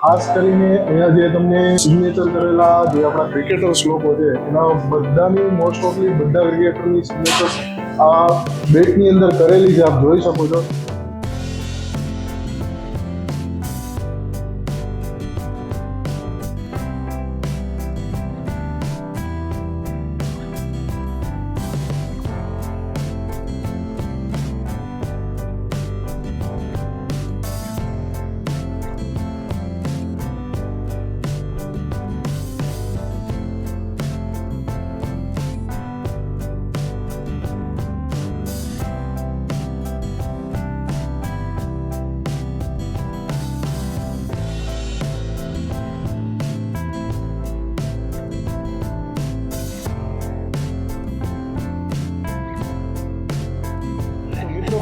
ખાસ કરીને અહીંયા જે તમને સિગ્નેચર કરેલા જે આપણા ક્રિકેટર્સ લોકો છે એના બધાની મોસ્ટ ઓફલી બધા ક્રિકેટરની સિગ્નેચર આ બેટની અંદર કરેલી છે. આપ જોઈ શકો છો.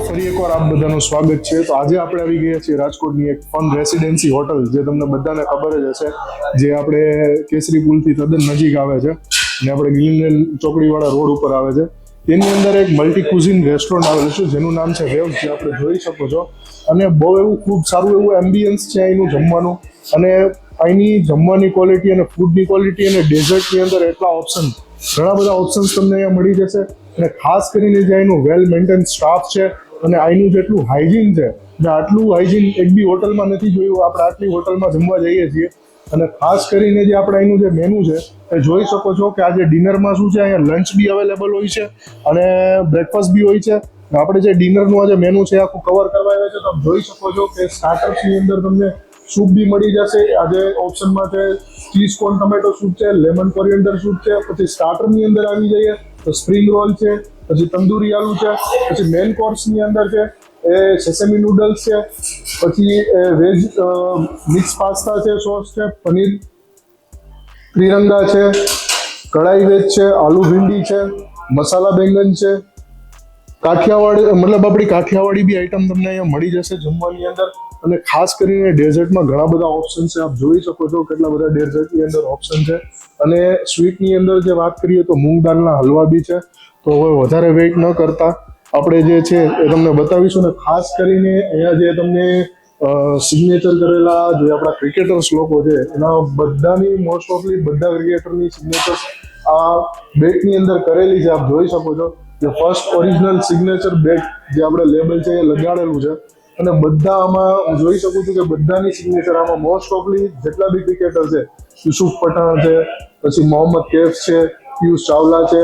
ફરી એકવાર આપ બધાનું સ્વાગત છે. તો આજે આપણે આવી ગયા છીએ રાજકોટની એક ફન રેસિડેન્સી હોટલ, જે તમને બધાને ખબર જ હશે, જે આપણે કેસરી પુલથી તદ્દન નજીક આવે છે અને આપણે ગ્રીનલેન્ડ ચોકડીવાળા રોડ ઉપર આવે છે. તેની અંદર એક મલ્ટી કુઝિન રેસ્ટોરન્ટ આવેલું છે જેનું નામ છે વેવ્સ, જે આપણે જોઈ શકો છો. અને બહુ એવું ખૂબ સારું એવું એમ્બિયન્સ છે અહીંનું જમવાનું, અને અહીંની જમવાની ક્વોલિટી અને ફૂડની ક્વોલિટી અને ડેઝર્ટની અંદર એટલા ઓપ્શન, ઘણા બધા ઓપ્શન્સ તમને અહીંયા મળી જશે. અને ખાસ કરીને જે અહીંનું વેલ મેન્ટેન સ્ટાફ છે અને અહીંનું જેટલું હાઇજીન છે, ને આટલું હાઇજીન એક બી હોટલમાં નથી જોયું. આપણે આટલી હોટલમાં જમવા જઈએ છીએ. અને ખાસ કરીને જે આપણે અહીંનું જે મેનુ છે એ જોઈ શકો છો કે આજે ડિનરમાં શું છે, અહીંયા લંચ બી અવેલેબલ હોય છે અને બ્રેકફાસ્ટ બી હોય છે. આપણે જે ડિનરનું આજે મેનુ છે આખું કવર કરવા આવ્યા છે, તો આપ જોઈ શકો છો કે સ્ટાર્ટર્સની અંદર તમને સૂપ બી મળી જશે. આજે ઓપ્શનમાં છે ચીઝ કોર્ન ટમેટો સૂપ છે, લેમન કોરિએન્ડર સૂપ છે. પછી સ્ટાર્ટરની અંદર આવી જઈએ તો સ્પ્રિંગ રોલ છે, પછી તંદૂરી આલુ છે, પછી મેન કોર્સની અંદર છે એ સેસેમી નૂડલ્સ છે, પછી વેજ મિક્સ પાસ્તા છે, સોસ છે, પનીર ત્રિરંગા છે, કઢાઈ વેજ છે, આલુ ભીંડી છે, મસાલા બેંગન છે, કાઠિયાવાડી મતલબ આપણી કાઠિયાવાડી બી આઈટમ તમને અહીંયા મળી જશે જમવાની અંદર. અને ખાસ કરીને ડેઝર્ટમાં ઘણા બધા ઓપ્શન છે. આપ જોઈ શકો છો કેટલા બધા ડેઝર્ટની અંદર ઓપ્શન છે. અને સ્વીટની અંદર જે વાત કરીએ તો મૂંગ દાળના હલવા બી છે. તો હવે વધારે વેઇટ ન કરતા આપણે જે છે એ તમને બતાવીશું. ને ખાસ કરીને અહીંયા જે તમને સિગ્નેચર કરેલા જે આપણા ક્રિકેટર્સ લોકો છે એના બધાની મોસ્ટ ઓફલી બધા ક્રિકેટરની સિગ્નેચર આ બેટની અંદર કરેલી છે. આપ જોઈ શકો છો જે ફર્સ્ટ ઓરિજિનલ સિગ્નેચર બેટ જે આપણે લેબલ છે એ લગાડેલું છે. અને બધા આમાં હું જોઈ શકું છું કે બધાની સિગ્નેચર આમાં મોસ્ટ ઓફલી જેટલા બી ક્રિકેટર છે, યુસુફ પઠાણ છે, પછી મોહમ્મદ કૈફ છે, પિયુષ ચાવલા છે,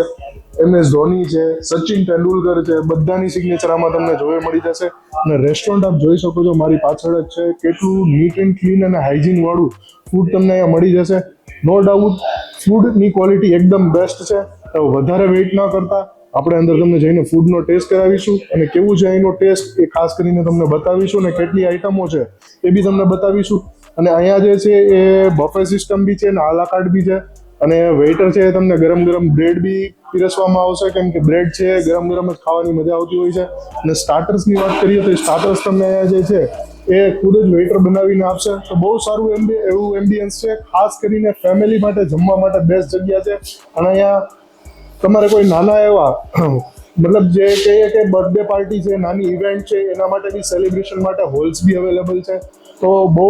MS ધોની છે, સચિન તેંડુલકર છે, બધાની સિગ્નેચર આમાં તમને જોવા મળી જશે. અને રેસ્ટોરન્ટ આપ જોઈ શકો છો મારી પાછળ જ છે. કેટલું નીટ એન્ડ ક્લીન અને હાઇજીન વાળું ફૂડ તમને અહીંયા મળી જશે. નો ડાઉટ ફૂડની ક્વોલિટી એકદમ બેસ્ટ છે. તો વધારે વેઇટ ન કરતા આપણે અંદર તમને જઈને ફૂડનો ટેસ્ટ કરાવીશું, અને કેવું છે અહીંનો ટેસ્ટ એ ખાસ કરીને તમને બતાવીશું, અને કેટલી આઈટમો છે એ બી તમને બતાવીશું. અને અહીંયા જે છે એ બફે સિસ્ટમ બી છે, અને આલા કાર્ડ બી છે. અને વેઇટર છે એ તમને ગરમ ગરમ બ્રેડ બી પીરસવામાં આવશે, કેમ કે બ્રેડ છે ગરમ ગરમ જ ખાવાની મજા આવતી હોય છે. અને સ્ટાર્ટર્સની વાત કરીએ તો સ્ટાર્ટર્સ તમને અહીંયા જે છે એ ખુદ જ વેઇટર બનાવીને આપશે. તો બહુ સારું એવું એમ્બિયન્સ છે. ખાસ કરીને ફેમિલી માટે જમવા માટે બેસ્ટ જગ્યા છે. અને અહીંયા તમારે કોઈ નાના એવા મતલબ જે કહીએ કે બર્થડે પાર્ટી છે, નાની ઇવેન્ટ છે, એના માટે બી સેલિબ્રેશન માટે હોલ્સ બી અવેલેબલ છે. તો બહુ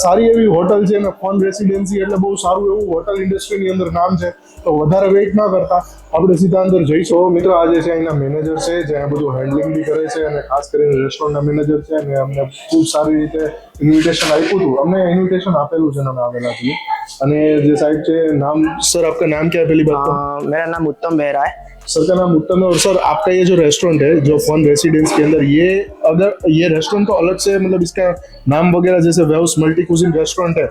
સારી એવી હોટલ છે, અને ફન રેસિડેન્સી એટલે બહુ સારું એવું હોટલ ઇન્ડસ્ટ્રીની અંદર નામ છે. તો વધારે વેઇટ ના કરતા આપણે સીધા અંદર જઈશું. મિત્રો આજે છે અહીંના મેનેજર છે, જે આ બધું હેન્ડલિંગ બી કરે છે, અને ખાસ કરીને રેસ્ટોરન્ટના મેનેજર છે, અને અમને ખૂબ સારી રીતે ઇન્વિટેશન આપ્યું હતું. અમને ઇન્વિટેશન આપેલું છે, અમે આવેલા છીએ. અને જે સાइड છે नाम सर आपका नाम क्या है पहली बात तो? मेरा नाम उत्तम बेहरा है. सर का नाम उत्तम है. और सर आपका ये जो रेस्टोरेंट है जो फन रेसिडेंस के अंदर, ये अगर ये रेस्टोरेंट तो अलग से मतलब इसका नाम वगैरह जैसे वेव्स मल्टी कुजिन रेस्टोरेंट है,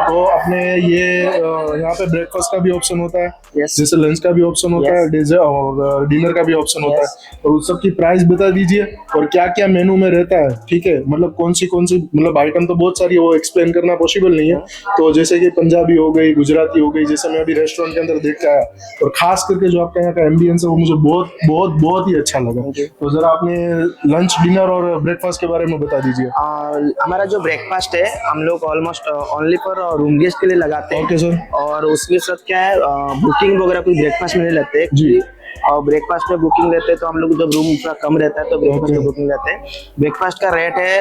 तो अपने ये यहाँ पे ब्रेकफास्ट का भी ऑप्शन होता है, जैसे लंच का भी ऑप्शन होता है, डिनर का भी ऑप्शन होता है. और उस सब की प्राइस बता दीजिए और क्या क्या मेनू में रहता है. ठीक है, मतलब कौन सी मतलब आइटम तो बहुत सारी है, वो एक्सप्लेन करना पॉसिबल नहीं है. तो जैसे कि पंजाबी हो गई, गुजराती हो गई, जैसे मैं अभी रेस्टोरेंट के अंदर देख के आया, और खास करके जो आपका यहाँ का एम्बियंस है वो मुझे बहुत बहुत बहुत ही अच्छा लगा. तो जरा आपने लंच, डिनर और ब्रेकफास्ट के बारे में बता दीजिए. हमारा जो ब्रेकफास्ट है हम लोग almost only for room guest के लिए लगाते हैं. Okay sir. और उसके साथ क्या है, बुकिंग वगैरह कोई ब्रेकफास्ट में नहीं लगते. और ब्रेकफास्ट में बुकिंग लेते हैं तो हम लोग जब रूम थोड़ा कम रहता है तो ब्रेकफास्ट में बुकिंग लेते हैं। ब्रेकफास्ट का रेट है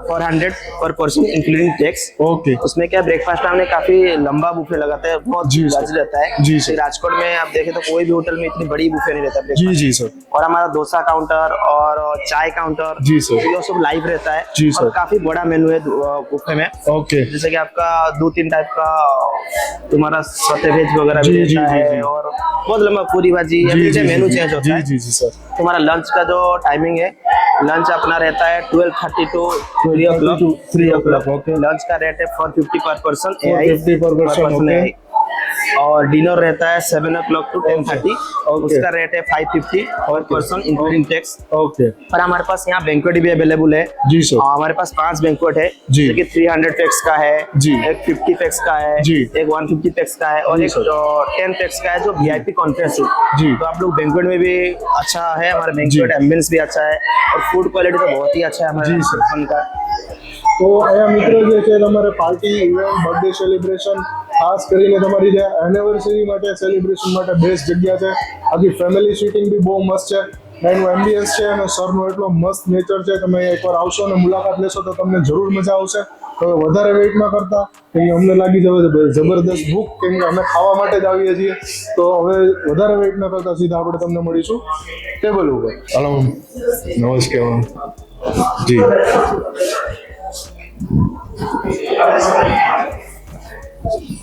400 पर पर्सन इंक्लूडिंग टैक्स। ओके उसमें क्या ब्रेकफास्ट में हमने काफी लंबा बुफे लगाता है, बहुत जी सर। large रहता है। जी सर। तो राजकोट में आप देखें तो कोई भी होटल में इतनी बड़ी बुफे नहीं रहता जी breakfast। जी सर। और हमारा डोसा काउंटर और चाय काउंटर जी सर। ये सब लाइव रहता है। जी सर। और काफी बड़ा मेनू है बुफे में। ओके जैसे कि आपका 2-3 टाइप का तुम्हारा सते वेज वगैरह जी, भी जी, रहता जी, है जी। और बहुत लंबा पूरी भाजी जी एवरीडे जी मेनू जी चेंज होता जी है। जी जी सर। तुम्हारा लंच का जो टाइमिंग है, लंच अपना रहता है 12:30 to 3 o'clock। 3 o'clock, okay। Lunch का रेट है 450 पर पर्सन 450 per person, okay। और डिनर रहता है 7 o'clock to 10:30। Okay। उसका रेट है 550 पर पर्सन इंक्लूडिंग टैक्स। ओके और हमारे पास यहाँ बैंक्वेट भी अवेलेबल है। जी सर। हमारे पास 5 बैंक्वेट है, जी। जो कि 300 पैक्स का है, जी। एक 50 पैक्स का है, जी। एक 150 पैक्स का है और जी एक सर। 10 पैक्स का है जो VIP कॉन्फ्रेंस है। जी। तो आप लोग बैंक्वेट में भी अच्छा है, हमारा जी। बैंक्वेट एम्बियंस भी अच्छा है और फूड क्वालिटी तो बहुत ही अच्छा है हमारे जी सर। फन का। તો અહીંયા મિત્રો જે છે તમારે પાર્ટી ઇવેન્ટ બર્થડે સેલિબ્રેશન ખાસ કરીને તમારી જે એનિવર્સરી માટે સેલિબ્રેશન માટે બેસ્ટ જગ્યા છે। આખી ફેમિલી સીટિંગ બી બહુ મસ્ત છે ને એનું એમ્બિયન્સ છે અને સરનો એટલો મસ્ત નેચર છે। તમે એકવાર આવશો અને મુલાકાત લેશો તો તમને જરૂર મજા આવશે। હવે વધારે વેઇટ ન કરતા કેમ કે અમને લાગી જવે છે જબરદસ્ત ભૂખ, કેમ કે અમે ખાવા માટે જ આવીએ છીએ। તો હવે વધારે વેઇટ ન કરતા સીધા આપણે તમને મળીશું ટેબલ ઉપર। હાલો નમસ્કાર જી।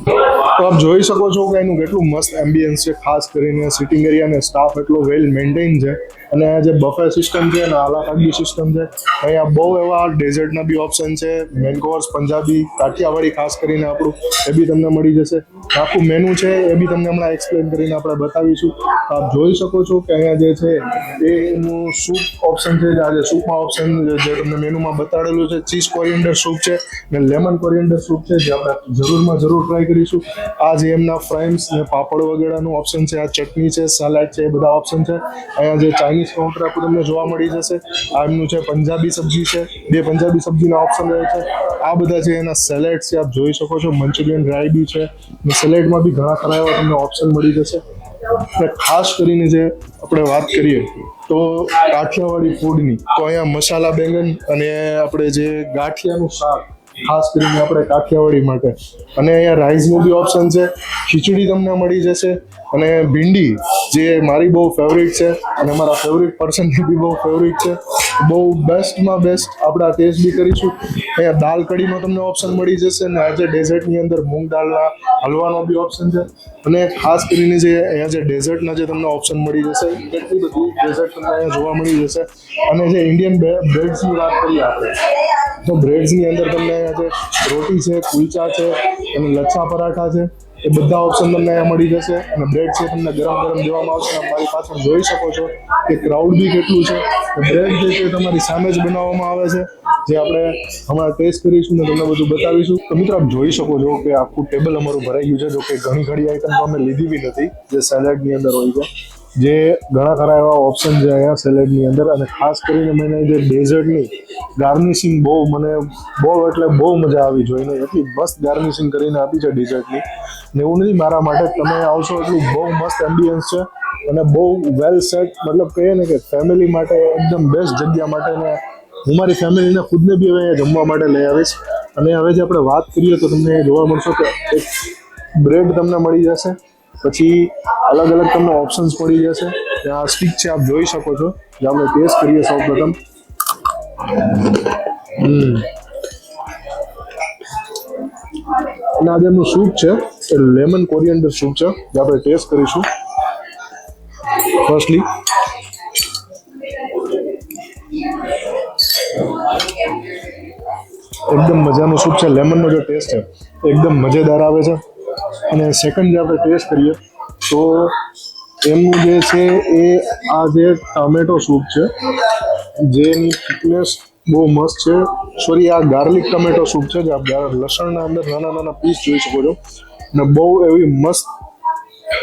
તો આપ જોઈ શકો છો કે એનું કેટલું મસ્ત એમ્બિયન્સ છે, ખાસ કરીને સિટિંગ એરિયા અને સ્ટાફ એટલો વેલ મેન્ટેન છે। અને આ જે બફે સિસ્ટમ છે અને આલાકાગી સિસ્ટમ છે, અહીંયા બહુ એવા ડેઝર્ટના બી ઓપ્શન છે, મેન કોર્સ પંજાબી કાઠિયાવાડી ખાસ કરીને આપણું એ બી તમને મળી જશે। આખું મેનુ છે એ બી તમને હમણાં એક્સપ્લેન કરીને આપણે બતાવીશું। તો આપ જોઈ શકો છો કે અહીંયા જે છે એનું સૂપ ઓપ્શન છે, આજે સૂપમાં ઓપ્શન જે તમને મેનુમાં બતાડેલું છે ચીઝ કોરિએન્ડર સૂપ છે ને લેમન કોરિએન્ડર સૂપ છે, જે આપણે જરૂરમાં જરૂર ટ્રાય કરીશું। આ જે એમના ફ્રાઈમ્સ ને પાપડ વગેરેનું ઓપ્શન છે, આ ચટણી છે, સલાડ છે, એ બધા ઓપ્શન છે। અહીંયા જે ચાઇનીઝ કાઉન્ટર આપણું તમને જોવા મળી જશે। આ એમનું છે પંજાબી સબ્જી છે, 2 પંજાબી સબ્જીના ઓપ્શન રહે છે। આ બધા છે એના સેલેડ છે, આપ જોઈ શકો છો મંચુરિયન ડ્રાય બી છે ને સેલેડમાં બી ઘણા ખરા એવા તમને ઓપ્શન મળી જશે। અને ખાસ કરીને જે આપણે વાત કરીએ તો કાઠિયાવાડી ફૂડની, તો અહીંયા મસાલા બેંગન અને આપણે જે ગાંઠિયાનું શાક ખાસ કરીને આપણે કાઠિયાવાડી માટે, અને અહીંયા રાઈસનું બી ઓપ્શન છે, ખીચડી તમને મળી જશે અને ભીંડી જે મારી બહુ ફેવરિટ છે અને મારા ફેવરિટ પર્સનની બી બહુ ફેવરિટ છે। બહુ બેસ્ટમાં બેસ્ટ આપણે આ ટેસ્ટ બી કરીશું। અહીંયા દાલ કઢીનો તમને ઓપ્શન મળી જશે અને આજે ડેઝર્ટની અંદર મૂંગ દાળના હલવાનો બી ઓપ્શન છે। અને ખાસ કરીને જે અહીંયા જે ડેઝર્ટના જે તમને ઓપ્શન મળી જશે, કેટલી બધી ડેઝર્ટ તમને અહીંયા જોવા મળી જશે। અને જે ઇન્ડિયન બ્રેડ્સની વાત કરીએ આપણે તો બ્રેડ્સની અંદર તમને અહીંયા જે રોટી છે, કુલચા છે અને લચ્છા પરાઠા છે, એ બધા ઓપ્શન તમને અહીંયા મળી જશે। અને બ્રેડ છે તમને ગરમ ગરમ દેવામાં આવશે। મારી પાછળ જોઈ શકો છો કે ક્રાઉડ બી કેટલું છે। બ્રેડ જે છે તમારી સામે જ બનાવવામાં આવે છે, જે આપણે હમણાં ટેસ્ટ કરીશું ને તમને બધું બતાવીશું। તો મિત્રો આપ જોઈ શકો છો કે આખું ટેબલ અમારું ભરાઈ ગયું છે। જો કે ઘણી ઘણી આઈટમ તો અમે લીધી બી નથી, જે સેલેડની અંદર હોય છે, જે ઘણા ખરા એવા ઓપ્શન છે અહીંયા સેલેડની અંદર। અને ખાસ કરીને મને જે ડેઝર્ટની ગાર્નિશિંગ મને બહુ મજા આવી જોઈને, એટલી મસ્ત ગાર્નિશિંગ કરીને આપી છે ડેઝર્ટની। ને એવું નથી મારા માટે, તમે આવશો એટલું બહુ મસ્ત એમ્બિયન્સ છે અને બહુ વેલ સેટ, મતલબ કહીએ ને કે ફેમિલી માટે એકદમ બેસ્ટ જગ્યા માટે। ને હું મારી ફેમિલીને ખુદને બી હવે જમવા માટે લઈ આવીશ। અને હવે જે આપણે વાત કરીએ તો તમને જોવા મળશો કે એક બ્રેડ તમને મળી જશે, પછી અલગ અલગ તમને ઓપ્શન્સ મળી જશે। આ સ્ટીક છે, આપ જોઈ શકો છો, જે આપણે ટેસ્ટ કરીએ સૌપ્રથમ। અને આજે એમનું સૂપ છે એ લેમન કોરિએન્ડર સૂપ છે, જે આપણે ટેસ્ટ કરીશું। ફર્સ્ટલી એકદમ મજાનું સૂપ છે, લેમનનો જે ટેસ્ટ છે એકદમ મજેદાર આવે છે। અને સેકન્ડ જે આપણે ટેસ્ટ કરીએ તો એમનું જે છે એ આ જે ટમેટો સૂપ છે, જેની થિકનેસ બહુ મસ્ત છે। સોરી, આ ગાર્લિક ટમેટો સૂપ છે, જે આપ લસણના અંદર નાના નાના પીસ જોઈ શકો છો અને બહુ એવી મસ્ત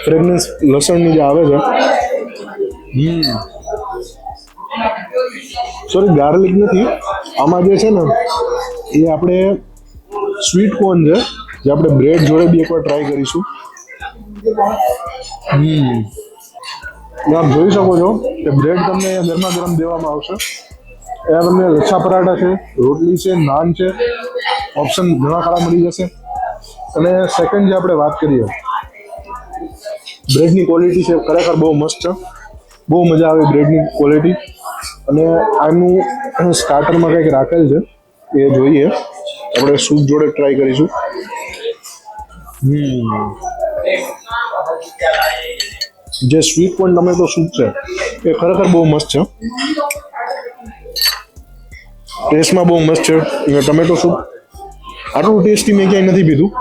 ફ્રેગ્રન્સ લસણની જે આવે છે। સોરી, ગાર્લિક નથી, આમાં જે છે ને એ આપણે સ્વીટ કોર્ન છે, જે આપણે બ્રેડ જોડે બી એકવાર ટ્રાય કરીશું। આપ જોઈ શકો છો કે બ્રેડ તમને ગરમા ગરમ દેવામાં આવશે. અહીંયા તમને લચ્છા પરાઠા છે, રોટલી છે, નાન છે, ઓપ્શન ઘણા ખરા મળી જશે. અને સેકન્ડ જે આપણે વાત કરીએ, બ્રેડની ક્વોલિટી છે ખરેખર બહુ મસ્ત છે, બહુ મજા આવે બ્રેડની ક્વોલિટી. અને આનું સ્ટાર્ટરમાં કંઈક રાખેલ છે એ જોઈએ, આપણે સૂપ જોડે ટ્રાય કરીશું. જે સ્વીટ કોર્ન ટમેટો સૂપ છે એ ખરેખર બહુ મસ્ત છે, ટેસ્ટમાં બહુ મસ્ત છે. અને ટમેટો સૂપ આટલું ટેસ્ટી મેં ક્યાંય નથી પીધું.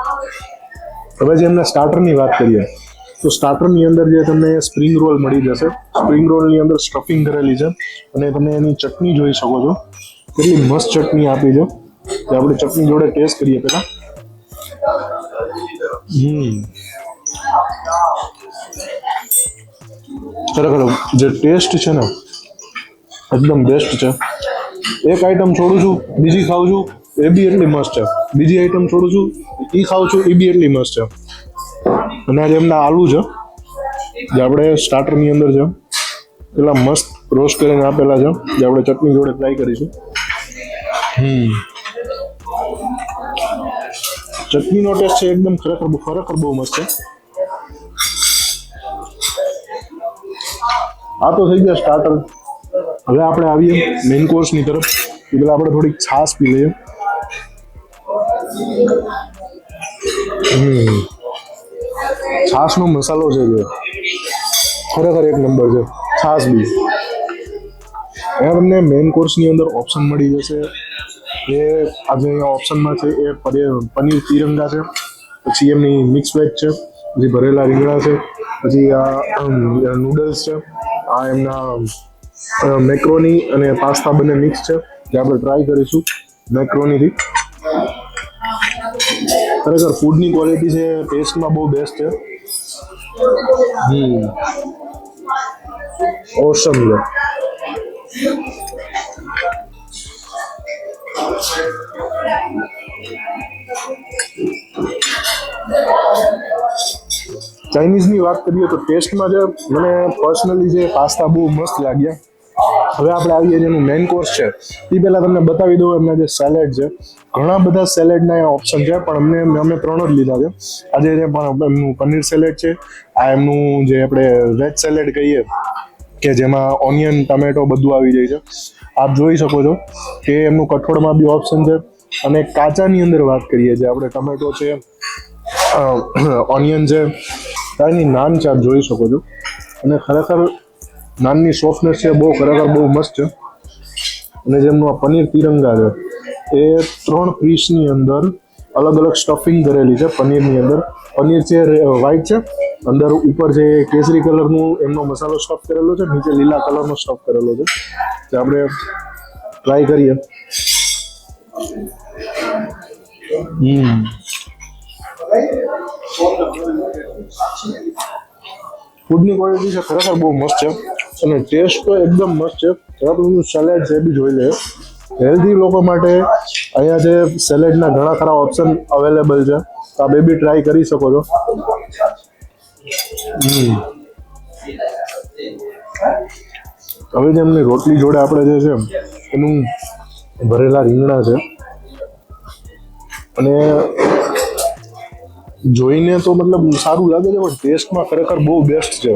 હવે જે એમના સ્ટાર્ટરની વાત કરીએ તો સ્ટાર્ટરની અંદર જે તમને સ્પ્રિંગ રોલ મળી જશે. સ્પ્રિંગ રોલની અંદર સ્ટફિંગ કરેલી છે અને તમે એની ચટણી જોઈ શકો છો, કેટલી મસ્ત ચટણી આપી છે. જે આપણે ચટણી જોડે ટેસ્ટ કરીએ પહેલા. ખરેખર જે ટેસ્ટ છે ને એકદમ બેસ્ટ છે. એક આઈટમ છોડું છું બીજી ખાઉં છું એ બી એટલી મસ્ત છે, બીજી આઈટમ છોડું છું એ ખાઉં છું એ બી એટલી મસ્ત છે. અને આજે એમના આલુ છે જે આપણે સ્ટાર્ટરની અંદર છે, એટલા મસ્ત રોસ્ટ કરીને આપેલા છે, જે આપણે ચટણી જોડે ટ્રાય કરીશું. ચટણીનો ટેસ્ટ છે એકદમ ખરેખર બહુ મસ્ત છે. આ તો થઈ ગયા સ્ટાર્ટર. હવે આપણે આવીએ મેઇન કોર્સની તરફ. એ પહેલાં આપણે થોડીક છાશ પી લઈએ. છાશનો મસાલો છે જે ખરેખર એક નંબર છે. છાશ બી અહીંયા તમને મેઇન કોર્સની અંદર ઓપ્શન મળી જશે. એ આજે અહીંયા ઓપ્શનમાં છે એ પનીર તિરંગા છે, પછી એમની મિક્સ વેજ છે, પછી ભરેલા રીંગણા છે, પછી આ નૂડલ્સ છે, આ એમના મેક્રોની અને પાસ્તા બંને મિક્સ છે જે આપણે ટ્રાય કરીશું મેક્રોનીથી. ખરેખર ફૂડની ક્વોલિટી છે, ટેસ્ટમાં બહુ બેસ્ટ છે. ઓસમ છે. ચાઇનીઝની વાત કરીએ તો ટેસ્ટમાં જે મને પર્સનલી જે પાસ્તા બહુ મસ્ત લાગ્યા. હવે આપણે આવીએ જેનું મેઇન કોર્સ છે એ પહેલાં તમને બતાવી દઉં. એમના જે સેલેડ છે, ઘણા બધા સેલેડના ઓપ્શન છે, પણ અમે 3 જ લીધા છે આજે. જે પણ એમનું પનીર સેલેડ છે, આ એમનું જે આપણે વેજ સેલેડ કહીએ કે જેમાં ઓનિયન ટમેટો બધું આવી જાય છે. આપ જોઈ શકો છો કે એમનું કઠોળમાં બી ઓપ્શન છે. અને કાચાની અંદર વાત કરીએ જે આપણે ટમેટો છે, ઓનિયન છે, એની નાન છે, આપ જોઈ શકો છો. અને ખરેખર નાનની સોફ્ટનેસ છે ખરેખર બહુ મસ્ત છે. અને જેમનું આ પનીર તિરંગા છે એ 3 પીસની અંદર અલગ અલગ સ્ટફિંગ કરેલી છે. પનીરની અંદર પનીર છે વ્હાઈટ છે, અંદર ઉપર છે કેસરી કલરનું એમનો મસાલો સ્ટફ કરેલો છે, નીચે લીલા કલરનો સ્ટફ કરેલો છે. જે આપણે ટ્રાય કરીએ. ફૂડની ક્વોલિટી છે ખરેખર બહુ મસ્ત છે અને ટેસ્ટ તો એકદમ મસ્ત છે. આપણું સેલેડ છે એ બી જોઈ લે. હેલ્ધી લોકો માટે અહીંયા જે સેલેડના ઘણા ખરા ઓપ્શન અવેલેબલ છે, તો આપ એ બી ટ્રાય કરી શકો છો. હવે જે એમની રોટલી જોડે આપણે જે છે એનું ભરેલા રીંગણા છે, અને જોઈને તો મતલબ સારું લાગે છે પણ ટેસ્ટમાં ખરેખર બહુ બેસ્ટ છે.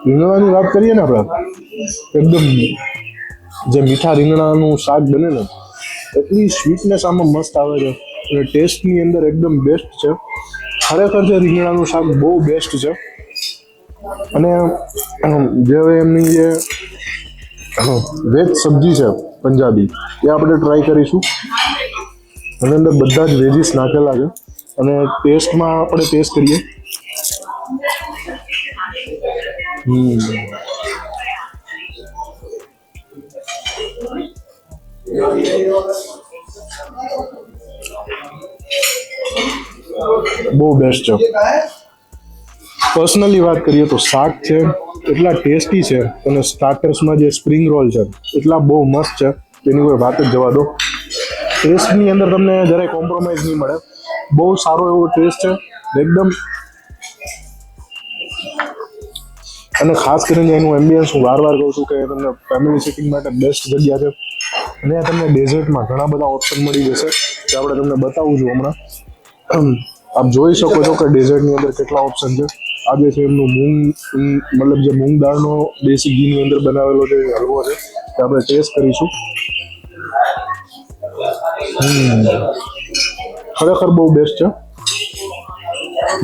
રીંગણાની વાત કરીએ ને આપણે, એકદમ જે મીઠા રીંગણાનું શાક બને ને એટલી સ્વીટનેસ આમાં મસ્ત આવે છે અને ટેસ્ટની અંદર એકદમ બેસ્ટ છે. ખરેખર જે રીંગણાનું શાક બહુ બેસ્ટ છે. અને જે એમની જે વેજ સબ્જી છે પંજાબી, એ આપણે ટ્રાય કરીશું. અને અંદર બધા જ વેજીસ નાખેલા છે અને ટેસ્ટમાં આપણે ટેસ્ટ કરીએ. બહુ બેસ્ટ છે. પર્સનલી વાત કરીએ તો શાક છે એટલા ટેસ્ટી છે અને સ્ટાર્ટર્સમાં જે સ્પ્રિંગ રોલ છે એટલા બહુ મસ્ત છે, તેની કોઈ વાત જ જવા દો. ટેસ્ટની અંદર તમને જરાય કોમ્પ્રોમાઇઝ નહીં મળે. બહુ સારો એવો ટેસ્ટ છે એકદમ. અને ખાસ કરીને એનું એમ્બિયન્સ હું વાર કહું છું કે તમને ફેમિલી સિટિંગ માટે બેસ્ટ જગ્યા છે. અને તમને ડેઝર્ટમાં ઘણા બધા ઓપ્શન મળી જશે જે આપણે તમને બતાવું છું હમણાં. આપ જોઈ શકો છો કે ડેઝર્ટની અંદર કેટલા ઓપ્શન છે. આ જે છે એમનું મતલબ જે મૂંગ દાળનો દેશી ઘીની અંદર બનાવેલો જે હલવો છે તે આપણે ટેસ્ટ કરીશું. ખરેખર બહુ બેસ્ટ છે.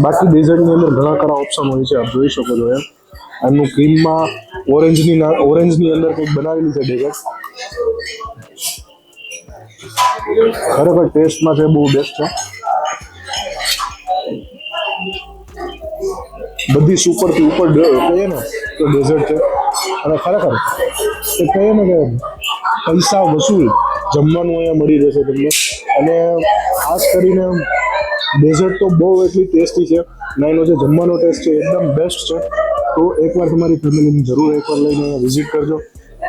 બાકી ડેઝર્ટની અંદર ઘણા ખરા ઓપ્શન હોય છે, આપ જોઈ શકો છો એમ. એમનું ક્રીમમાં ઓરેન્જની અંદર કંઈક બનાવેલી છે ડેઝર્ટ. ખરેખર ટેસ્ટમાં છે બહુ બેસ્ટ છે. બધી સુપરથી ઉપર કહીએ ને તો ડેઝર્ટ છે. અને ખરેખર એ કહીએ ને કે પૈસા વસૂલ જમવાનું અહીંયા મળી જશે તમને. અને ખાસ કરીને ડેઝર્ટ તો બહુ એટલી ટેસ્ટી છે અને એનો જે જમવાનો ટેસ્ટ છે એકદમ બેસ્ટ છે. તો એકવાર તમારી ફેમિલીની જરૂર એકવાર લઈને અહીંયા વિઝિટ કરજો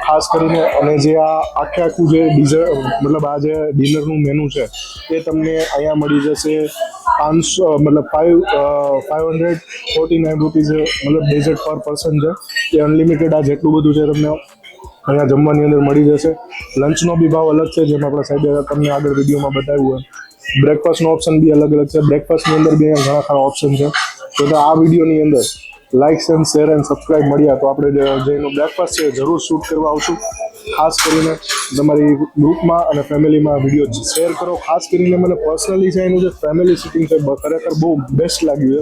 ખાસ કરીને. અને જે આ આખું જે મતલબ આ જે ડિનરનું મેનુ છે એ તમને અહીંયા મળી જશે 549 રૂપીઝ મતલબ ડેઝર્ટ પર પર્સન છે. એ અનલિમિટેડ આ જેટલું બધું છે તમને અહીંયા જમવાની અંદર મળી જશે. લંચનો બી ભાવ અલગ છે જેમ આપણા સાહેબે તમને આગળ વિડીયોમાં બતાવ્યું હોય. બ્રેકફાસ્ટનો ઓપ્શન બી અલગ છે. બ્રેકફાસ્ટની અંદર બી અહીંયા ઘણા ખરા ઓપ્શન છે. તો આ વિડીયોની અંદર likes and share and subscribe મળ્યા તો આપણે જે એનું બ્રેકફાસ્ટ છે જરૂર શૂટ કરવા આવશું. ખાસ કરીને તમારી ગ્રુપમાં અને ફેમિલીમાં વિડીયો શેર કરો. ખાસ કરીને મને પર્સનલી છે એનું જે ફેમિલી સિટિંગ છે ખરેખર બહુ બેસ્ટ લાગ્યું છે.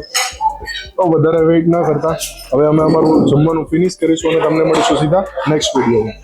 તો વધારે વેઇટ ના કરતા હવે અમે અમારું જમવાનું ફિનિશ કરીશું અને તમને મળીશું સીધા નેક્સ્ટ વિડીયોમાં.